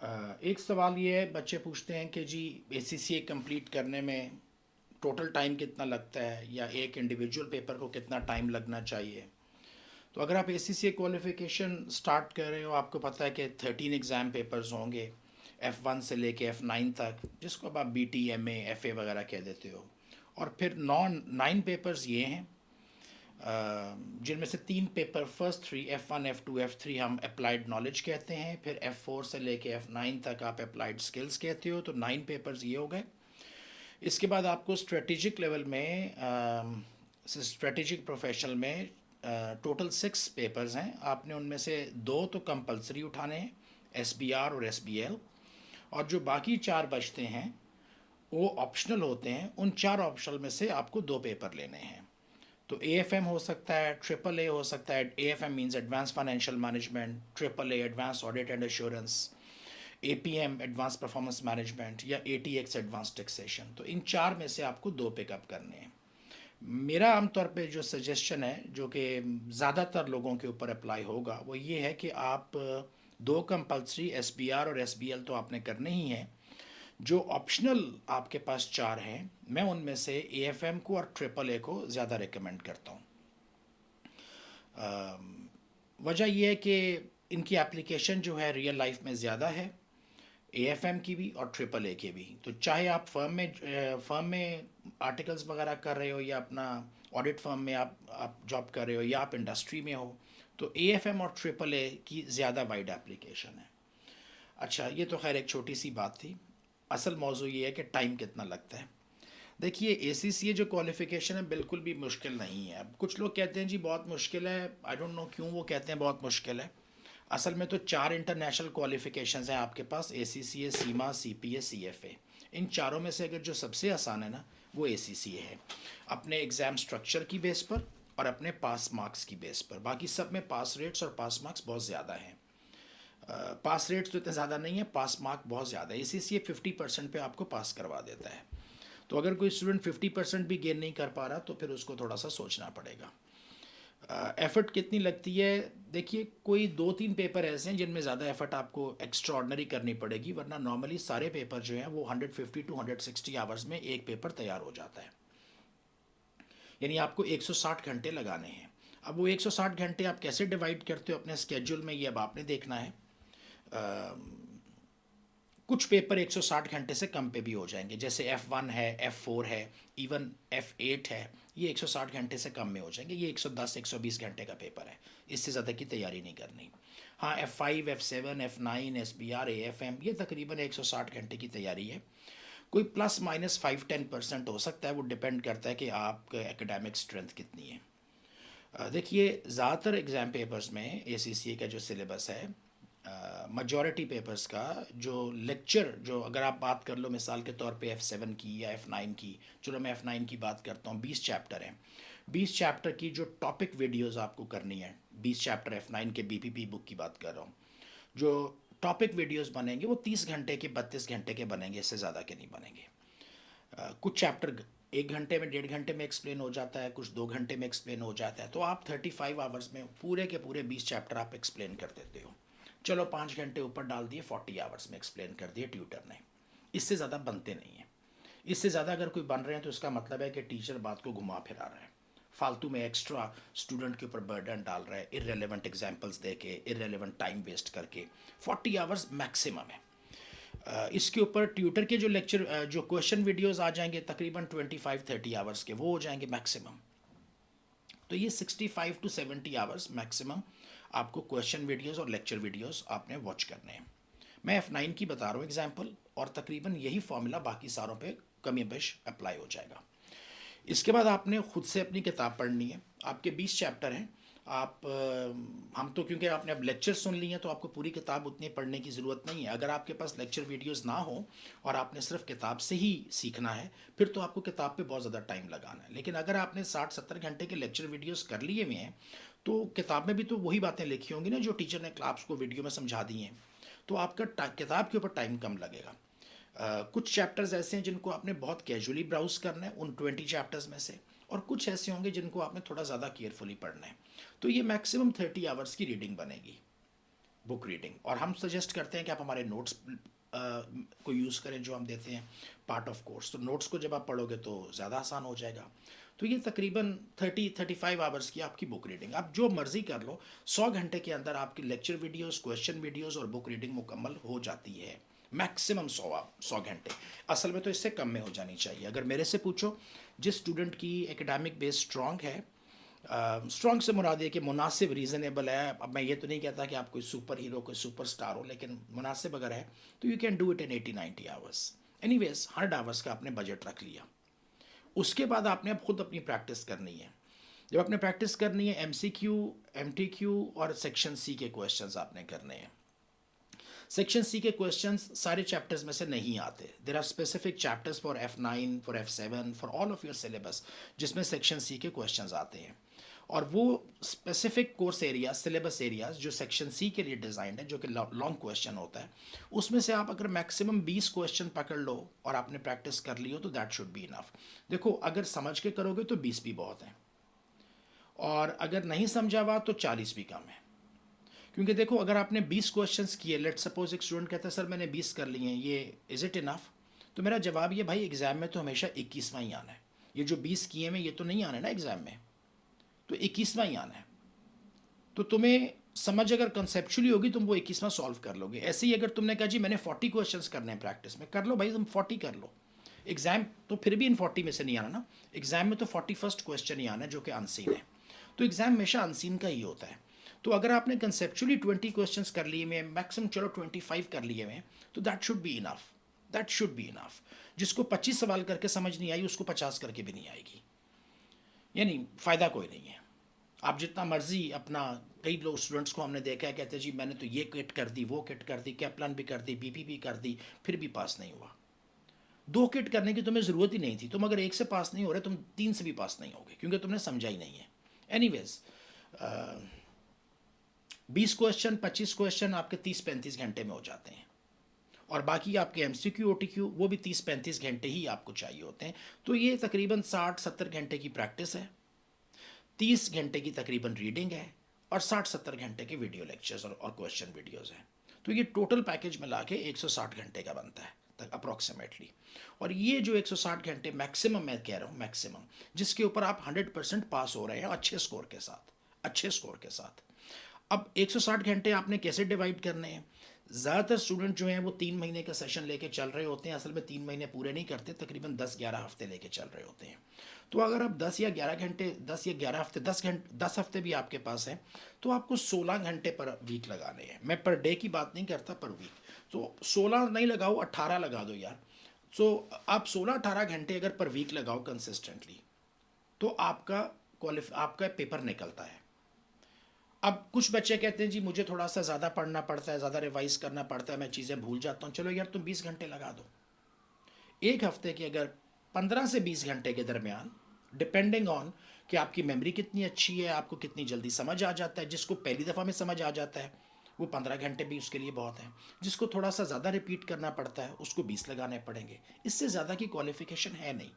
एक सवाल ये है, बच्चे पूछते हैं कि जी एसीसीए कंप्लीट करने में टोटल टाइम कितना लगता है या एक इंडिविजुअल पेपर को कितना टाइम लगना चाहिए। तो अगर आप एसीसीए क्वालिफिकेशन स्टार्ट कर रहे हो, आपको पता है कि 13 एग्ज़ाम पेपर्स होंगे, F1 से लेके F9 तक, जिसको अब आप BT MA FA वगैरह कह देते हो। और फिर 9 पेपर्स ये हैं, जिनमें से 3 paper first 3 F1 F2 F3 हम अप्लाइड नॉलेज कहते हैं, फिर F4 से लेके F9 तक आप अप्लाइड स्किल्स कहते हो। तो 9 पेपर्स ये हो गए। इसके बाद आपको स्ट्रेटेजिक लेवल में, स्ट्रेटेजिक प्रोफेशनल में टोटल 6 पेपर्स हैं। आपने उनमें से 2 तो कंपलसरी उठाने हैं, SBR और SBL, और जो बाकी 4 बचते हैं वो ऑप्शनल होते हैं। उन 4 ऑप्शनल में से आपको 2 पेपर लेने हैं। तो AFM हो सकता है, ट्रिपल ए हो सकता है। AFM means advance financial management, triple A advance audit and assurance, APM advance performance management, या ATX एडवांस टैक्सेशन। तो इन 4 में से आपको 2 पिकअप करने हैं। मेरा आमतौर पे जो सजेशन है, जो कि ज़्यादातर लोगों के ऊपर अप्लाई होगा, वो ये है कि आप 2 कंपलसरी SBR और SBL तो आपने करने ही हैं। जो ऑप्शनल आपके पास 4 हैं, मैं उनमें से AFM को और ट्रिपल ए को ज़्यादा रिकमेंड करता हूँ। वजह यह है कि इनकी एप्लीकेशन जो है रियल लाइफ में ज़्यादा है, AFM की भी और ट्रिपल ए की भी। तो चाहे आप फर्म में आर्टिकल्स वगैरह कर रहे हो, या अपना ऑडिट फर्म में आप जॉब कर रहे हो, या आप इंडस्ट्री में हो, तो AFM और ट्रिपल ए की ज़्यादा वाइड एप्लीकेशन है। अच्छा, ये तो खैर एक छोटी सी बात थी। असल मौजू ये है कि टाइम कितना लगता है। देखिए, ACCA जो क्वालिफ़िकेशन है बिल्कुल भी मुश्किल नहीं है। अब कुछ लोग कहते हैं जी बहुत मुश्किल है, आई डोंट नो क्यों वो कहते हैं बहुत मुश्किल है। असल में तो 4 इंटरनेशनल क्वालिफ़िकेशंस हैं आपके पास, ACCA, सीमा, CPA, CFA। इन चारों में से अगर जो सबसे आसान है ना, वो ACCA है, अपने एग्ज़ाम स्ट्रक्चर की बेस पर और अपने पास मार्क्स की बेस पर। बाकी सब में पास रेट्स और पास मार्क्स बहुत ज़्यादा हैं। पास रेट्स तो इतने ज़्यादा नहीं है, पास मार्क बहुत ज़्यादा है। ACCA 50% पे आपको पास करवा देता है। तो अगर कोई स्टूडेंट 50% भी गेन नहीं कर पा रहा, तो फिर उसको थोड़ा सा सोचना पड़ेगा। एफ़र्ट कितनी लगती है? देखिए, कोई 2-3 पेपर ऐसे हैं जिनमें ज़्यादा एफ़र्ट आपको एक्स्ट्रा ऑर्डनरी करनी पड़ेगी, वरना नॉर्मली सारे पेपर जो हैं वो 150 टू 160 आवर्स में एक पेपर तैयार हो जाता है। यानी आपको 160 घंटे लगाने हैं। अब वो 160 घंटे आप कैसे डिवाइड करते हो अपने स्केड्यूल में, ये अब आपने देखना है। कुछ पेपर 160 घंटे से कम पे भी हो जाएंगे, जैसे F1 है, F4 है, इवन F8 है। ये 160 घंटे से कम में हो जाएंगे। ये 110-120 घंटे का पेपर है, इससे ज़्यादा की तैयारी नहीं करनी। हाँ, F5 F7 F9 SBR AFM ये तकरीबन 160 घंटे की तैयारी है। कोई प्लस माइनस 5-10% हो सकता है, वो डिपेंड करता है कि आपका एकेडमिक स्ट्रेंथ कितनी है। देखिए, ज़्यादातर एग्ज़ाम पेपर्स में ACCA का जो सिलेबस है, मजॉरिटी पेपर्स का जो लेक्चर, जो अगर आप बात कर लो मिसाल के तौर पे F7 की या F9 की, चलो मैं F9 की बात करता हूँ, 20 चैप्टर हैं। 20 चैप्टर की जो टॉपिक वीडियोस आपको करनी है, 20 चैप्टर F9 के BPP बुक की बात कर रहा हूँ, जो टॉपिक वीडियोस बनेंगे वो 30 घंटे के 32 घंटे के बनेंगे, इससे ज़्यादा के नहीं बनेंगे। कुछ चैप्टर 1 घंटे में 1.5 घंटे में एक्सप्लेन हो जाता है, कुछ 2 घंटे में एक्सप्लेन हो जाता है। तो आप 35 आवर्स में पूरे के पूरे 20 चैप्टर आप एक्सप्लेन कर देते हो। चलो 5 घंटे ऊपर डाल दिए, 40 आवर्स में एक्सप्लेन कर दिए ट्यूटर ने। इससे ज़्यादा बनते नहीं हैं। इससे ज़्यादा अगर कोई बन रहे हैं तो इसका मतलब है कि टीचर बात को घुमा फिरा रहा है, फालतू में एक्स्ट्रा स्टूडेंट के ऊपर बर्डन डाल रहा है, इरेलीवेंट एग्जाम्पल्स दे के, इरेलीवेंट टाइम वेस्ट करके। 40 आवर्स मैक्सिमम है। इसके ऊपर ट्यूटर के जो लेक्चर, जो क्वेश्चन वीडियोस आ जाएंगे तकरीबन 25-30 आवर्स के, वो हो जाएंगे मैक्सिमम। तो ये 65-70 आवर्स मैक्सिमम आपको क्वेश्चन वीडियोस और लेक्चर वीडियोस आपने वॉच करने हैं। मैं F9 की बता रहा हूँ एग्जाम्पल, और तकरीबन यही फॉर्मूला बाकी सारों पे कमी बेश अप्लाई हो जाएगा। इसके बाद आपने खुद से अपनी किताब पढ़नी है। आपके 20 चैप्टर हैं। आप हम तो क्योंकि आपने अब लेक्चर सुन लिए हैं तो आपको पूरी किताब उतनी पढ़ने की ज़रूरत नहीं है। अगर आपके पास लेक्चर वीडियोस ना हो और आपने सिर्फ किताब से ही सीखना है, फिर तो आपको किताब पे बहुत ज़्यादा टाइम लगाना है। लेकिन अगर आपने 60-70 घंटे के लेक्चर वीडियोस कर लिए हुए हैं, तो किताब में भी तो वही बातें लिखी होंगी ना जो टीचर ने क्लास को वीडियो में समझा दी हैं। तो आपका किताब के ऊपर टाइम कम लगेगा। कुछ चैप्टर्स ऐसे हैं जिनको आपने बहुत कैजुअली ब्राउज करना है उन 20 चैप्टर्स में से, और कुछ ऐसे होंगे जिनको आपने थोड़ा ज़्यादा केयरफुली पढ़ना है। तो ये मैक्सिमम 30 आवर्स की रीडिंग बनेगी। Book reading. और हम सजेस्ट करते हैं कि आप हमारे नोट्स को यूज़ करें जो हम देते हैं पार्ट ऑफ कोर्स। तो नोट्स को जब आप पढ़ोगे तो ज़्यादा आसान हो जाएगा। तो ये तकरीबन 30-35 आवर्स की आपकी बुक रीडिंग, आप जो मर्ज़ी कर लो, 100 घंटे के अंदर आपकी लेक्चर वीडियोस, क्वेश्चन वीडियोस और बुक रीडिंग मुकम्मल हो जाती है। मैक्सिमम 100 घंटे। असल में तो इससे कम में हो जानी चाहिए। अगर मेरे से पूछो, जिस स्टूडेंट की एकेडमिक बेस स्ट्रॉन्ग है, स्ट्रॉन्ग से मुराद है कि मुनासिब, रीज़नेबल है। अब मैं ये तो नहीं कहता कि आप कोई सुपर हीरो, कोई सुपर स्टार हो, लेकिन मुनासिब अगर है तो you can do it in 80-90 hours. Anyways 100 hours का आपने बजट रख लिया। उसके बाद आपने अब खुद अपनी प्रैक्टिस करनी है। जब आपने प्रैक्टिस करनी है, MCQ, MTQ और सेक्शन सी के क्वेश्चंस आपने करने हैं। सेक्शन सी के क्वेश्चंस सारे चैप्टर्स में से नहीं आते। There are specific chapters for F9, for F7, for all of your syllabus, जिसमें सेक्शन सी के क्वेश्चंस आते हैं। और वो specific course area, syllabus areas जो सेक्शन सी के लिए डिज़ाइंड है, जो कि लॉन्ग क्वेश्चन होता है, उसमें से आप अगर मैक्सिमम 20 क्वेश्चन पकड़ लो और आपने प्रैक्टिस कर ली हो तो दैट शुड बी इनफ। देखो, अगर समझ के करोगे तो 20 भी बहुत हैं, और अगर नहीं समझा हुआ तो 40 भी कम है। क्योंकि देखो, अगर आपने 20 क्वेश्चंस किए, लेट सपोज एक स्टूडेंट कहता है सर मैंने 20 कर लिए हैं, ये इज़ इट इनफ? तो मेरा जवाब ये, भाई एग्ज़ाम में तो हमेशा 21वां ही आना है। ये जो 20 किए में ये तो नहीं आना है ना एग्ज़ाम में, तो 21वां ही आना है। तो तुम्हें समझ अगर कंसेप्चुअली होगी, तुम वो 21वां सॉल्व कर लोगे। ऐसे ही अगर तुमने कहा जी मैंने 40 क्वेश्चंस करने हैं प्रैक्टिस में, कर लो भाई, तुम 40 कर लो। एग्ज़ाम तो फिर भी इन 40 में से नहीं आना ना, एग्ज़ाम में तो 41st क्वेश्चन ही आना है जो कि अनसीन है। तो एग्ज़ाम हमेशा अनसीन का ही होता है। तो अगर आपने कंसेप्चुअली 20 क्वेश्चंस कर लिए में, मैक्सिमम चलो 25 कर लिए में, तो that should be enough. That should be enough. जिसको 25 सवाल करके समझ नहीं आई, उसको 50 करके भी नहीं आएगी, यानी फ़ायदा कोई नहीं है। आप जितना मर्जी अपना, कई लोग स्टूडेंट्स को हमने देखा है कहते हैं जी मैंने तो ये किट कर दी, वो किट कर दी, कैप्लान भी कर दी, BP भी कर दी, फिर भी पास नहीं हुआ। 2 किट करने की तुम्हें ज़रूरत ही नहीं थी। तुम अगर 1 से पास नहीं हो रहे, तुम 3 से भी पास नहीं होगे, क्योंकि तुमने समझा ही नहीं है। एनीवेज, 20 क्वेश्चन, 25 क्वेश्चन आपके 30-35 घंटे में हो जाते हैं, और बाकी आपके MCQ, OTQ वो भी 30-35 घंटे ही आपको चाहिए होते हैं। तो ये तकरीबन 60-70 घंटे की प्रैक्टिस है, 30 घंटे की तकरीबन रीडिंग है, और 60-70 घंटे के वीडियो लेक्चर्स और क्वेश्चन वीडियोज़ हैं। तो ये टोटल पैकेज मिला के 160 घंटे का बनता है तक अप्रॉक्सीमेटली। और ये जो 160 घंटे मैक्सिमम, मैं कह रहा हूँ मैक्सिमम, जिसके ऊपर आप 100% पास हो रहे हैं अच्छे स्कोर के साथ, अच्छे स्कोर के साथ। अब 160 घंटे आपने कैसे डिवाइड करने हैं? ज़्यादातर स्टूडेंट जो हैं वो 3 महीने का सेशन लेके चल रहे होते हैं। असल में 3 महीने पूरे नहीं करते, तकरीबन 10-11 हफ्ते लेके चल रहे होते हैं। तो अगर आप 10 या 11 घंटे, 10 या 11 हफ्ते, 10 हफ्ते भी आपके पास हैं, तो आपको 16 घंटे पर वीक लगाने हैं। मैं पर डे की बात नहीं करता, पर वीक। तो 16 नहीं लगाओ, 18 लगा दो यार। सो आप 16-18 घंटे अगर पर वीक लगाओ कंसिस्टेंटली, तो आपका पेपर निकलता है। अब कुछ बच्चे कहते हैं जी मुझे थोड़ा सा ज़्यादा पढ़ना पड़ता है, ज़्यादा रिवाइज करना पड़ता है, मैं चीज़ें भूल जाता हूँ। चलो यार, तुम 20 घंटे लगा दो एक हफ्ते के, अगर 15 से 20 घंटे के दरमियान, डिपेंडिंग ऑन कि आपकी मेमोरी कितनी अच्छी है, आपको कितनी जल्दी समझ आ जाता है। जिसको पहली दफ़ा में समझ आ जाता है वो 15 घंटे भी उसके लिए बहुत है। जिसको थोड़ा सा ज़्यादा रिपीट करना पड़ता है उसको 20 लगाने पड़ेंगे। इससे ज़्यादा की क्वालिफिकेशन है नहीं।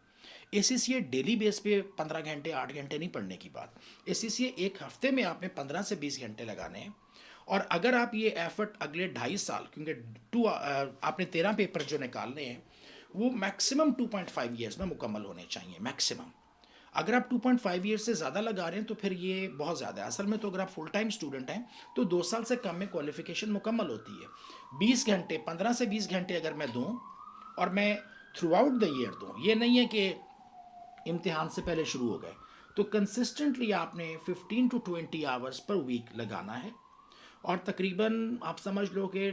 ACCA डेली बेस पे 15 घंटे 8 घंटे नहीं पढ़ने की बात। ACCA एक हफ्ते में आपने 15 से 20 घंटे लगाने हैं। और अगर आप ये एफर्ट अगले 2.5 साल, क्योंकि आपने 13 पेपर जो निकालने हैं वो मैक्सिमम 2.5 ईयर्स में मुकम्मल होने चाहिए, मैक्सिमम। अगर आप 2.5 ईयर्स से ज़्यादा लगा रहे हैं तो फिर ये बहुत ज़्यादा है। असल में तो अगर आप फुल टाइम स्टूडेंट हैं तो 2 साल से कम में क्वालिफिकेशन मुकम्मल होती है। 20 घंटे, 15 से 20 घंटे अगर मैं दूँ, और मैं थ्रू आउट द ईयर दूँ, ये नहीं है कि इम्तिहान से पहले शुरू हो गए, तो कंसिस्टेंटली आपने 15 to 20 आवर्स पर वीक लगाना है। और तकरीबन आप समझ लो कि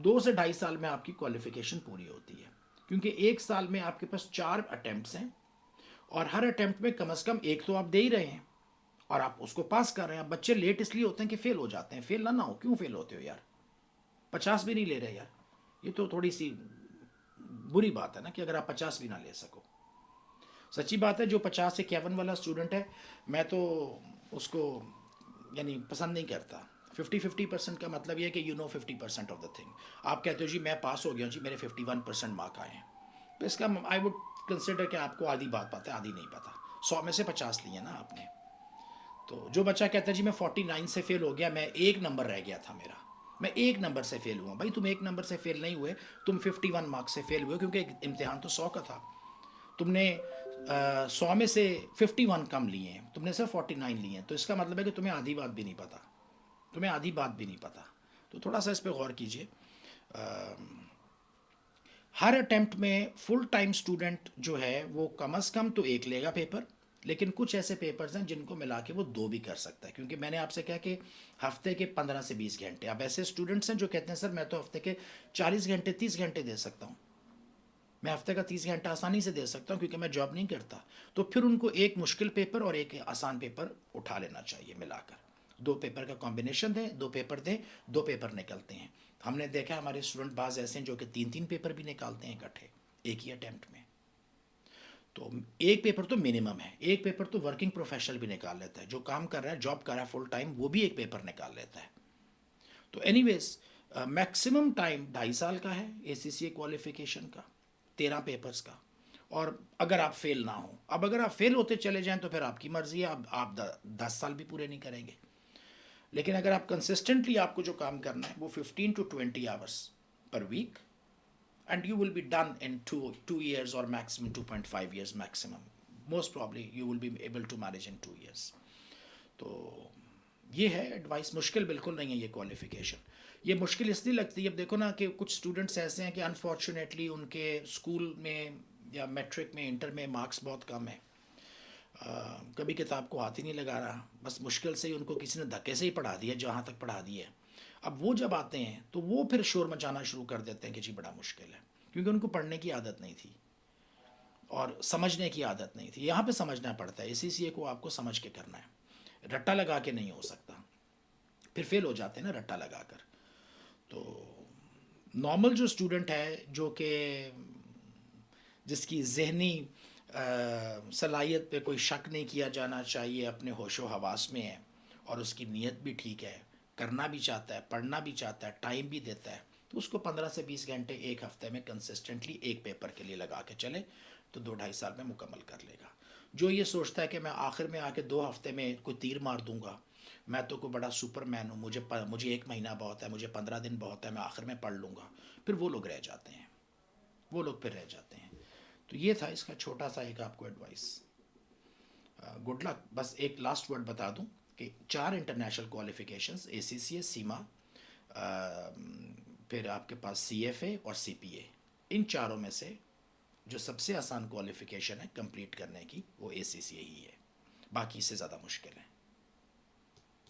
2 से 2.5 साल में आपकी क्वालिफिकेशन पूरी होती है, क्योंकि एक साल में आपके पास 4 अटैम्प्ट्स हैं, और हर अटैम्प्ट में कम से कम एक तो आप दे ही रहे हैं, और आप उसको पास कर रहे हैं। अब बच्चे लेट इसलिए होते हैं कि फेल हो जाते हैं। फेल ना हो, क्यों फेल होते हो यार? 50 भी नहीं ले रहे यार, ये तो थोड़ी सी बुरी बात है ना, कि अगर आप 50 भी ना ले सको। सच्ची बात है, जो 50 से 51 वाला स्टूडेंट है, मैं तो उसको यानी पसंद नहीं करता। 50-50% का मतलब ये है कि 50% ऑफ द थिंग। आप कहते हो जी मैं पास हो गया हूँ जी, मेरे 51% मार्क आए हैं, तो इसका आई वुड कंसिडर कि आपको आधी बात पता है, आधी नहीं पता। 100 में से 50 लिए ना आपने। तो जो बच्चा कहता है जी मैं 49 से फेल हो गया, मैं एक नंबर रह गया था मेरा, मैं एक नंबर से फेल हुआ, भाई तुम एक नंबर से फेल नहीं हुए, तुम 51 मार्क्स से फेल हुए, क्योंकि इम्तिहान तो 100 का था। तुमने 100 में से 51 कम लिए हैं, तुमने सिर्फ 49 लिए हैं, तो इसका मतलब है कि तुम्हें आधी बात भी नहीं पता, तुम्हें आधी बात भी नहीं पता। तो थोड़ा सा इस पर गौर कीजिए। हर अटेम्प्ट में फुल टाइम स्टूडेंट जो है वो कम अज़ कम तो एक लेगा पेपर, लेकिन कुछ ऐसे पेपर्स हैं जिनको मिला के वो दो भी कर सकता है, क्योंकि मैंने आपसे कहा कि हफ्ते के 15 से 20 घंटे। अब ऐसे स्टूडेंट्स हैं जो कहते हैं सर मैं तो हफ्ते के 40 घंटे 30 घंटे दे सकता हूँ, मैं हफ्ते का 30 घंटा आसानी से दे सकता हूँ क्योंकि मैं जॉब नहीं करता। तो फिर उनको एक मुश्किल पेपर और एक आसान पेपर उठा लेना चाहिए मिलाकर, दो पेपर का कॉम्बिनेशन दें, दो पेपर दें, दो पेपर निकलते हैं। हमने देखा हमारे स्टूडेंट बाज ऐसे हैं जो कि 3 3 पेपर भी निकालते हैं इकट्ठे एक ही अटैम्प्ट में। तो एक पेपर तो मिनिमम है, एक पेपर तो वर्किंग प्रोफेशनल भी निकाल लेता है, जो काम कर रहा है जॉब कर रहा है फुल टाइम, वो भी एक पेपर निकाल लेता है। तो एनीवेज मैक्सिमम टाइम 2.5 साल का है ACCA क्वालिफिकेशन का, 13 पेपर्स का। और अगर आप फेल ना हो, अब अगर आप फेल होते चले जाएं तो फिर आपकी मर्जी है, अब आप 10 साल भी पूरे नहीं करेंगे। लेकिन अगर आप कंसिस्टेंटली, आपको जो काम करना है वो 15 to 20 hours per week, and you will be done in 2 years or maximum 2.5 years maximum. Most probably you will be able to manage in 2 years. तो ये है एडवाइस। मुश्किल बिल्कुल नहीं है ये क्वालिफिकेशन। ये मुश्किल इसलिए लगती है, अब देखो ना कि कुछ स्टूडेंट्स ऐसे हैं कि अनफॉर्चुनेटली उनके स्कूल में या मैट्रिक में इंटर में मार्क्स बहुत कम है, कभी किताब को हाथ ही नहीं लगा रहा, बस मुश्किल से ही उनको किसी ने धक्के से ही पढ़ा दिया जहाँ तक पढ़ा दिया है। अब वो जब आते हैं तो वो फिर शोर मचाना शुरू कर देते हैं कि जी बड़ा मुश्किल है, क्योंकि उनको पढ़ने की आदत नहीं थी और समझने की आदत नहीं थी। यहाँ पे समझना पड़ता है, इसी को आपको समझ के करना है, रट्टा लगा के नहीं हो सकता, फिर फेल हो जाते हैं ना रट्टा लगा कर। तो नॉर्मल जो स्टूडेंट है जो कि जिसकी जहनी सलाहियत पे कोई शक नहीं किया जाना चाहिए, अपने होशो हवास में है और उसकी नीयत भी ठीक है, करना भी चाहता है, पढ़ना भी चाहता है, टाइम भी देता है, तो उसको 15 से 20 घंटे एक हफ्ते में कंसिस्टेंटली एक पेपर के लिए लगा के चले तो 2 ढाई साल में मुकम्मल कर लेगा। जो ये सोचता है कि मैं आखिर में आके 2 हफ्ते में कोई तीर मार दूंगा, मैं तो कोई बड़ा सुपरमैन हूँ, मुझे 1 महीना बहुत है, मुझे 15 दिन बहुत है, मैं आखिर में पढ़ लूँगा, फिर वो लोग रह जाते हैं, वो लोग फिर रह जाते हैं। तो ये था इसका छोटा सा एक आपको एडवाइस। Good luck. बस एक लास्ट वर्ड बता दूं कि 4 इंटरनेशनल क्वालिफिकेशंस, ACCA, सीमा, फिर आपके पास CFA और CPA, इन चारों में से जो सबसे आसान क्वालिफिकेशन है कंप्लीट करने की वो ACCA ही है, बाकी इससे ज़्यादा मुश्किल है।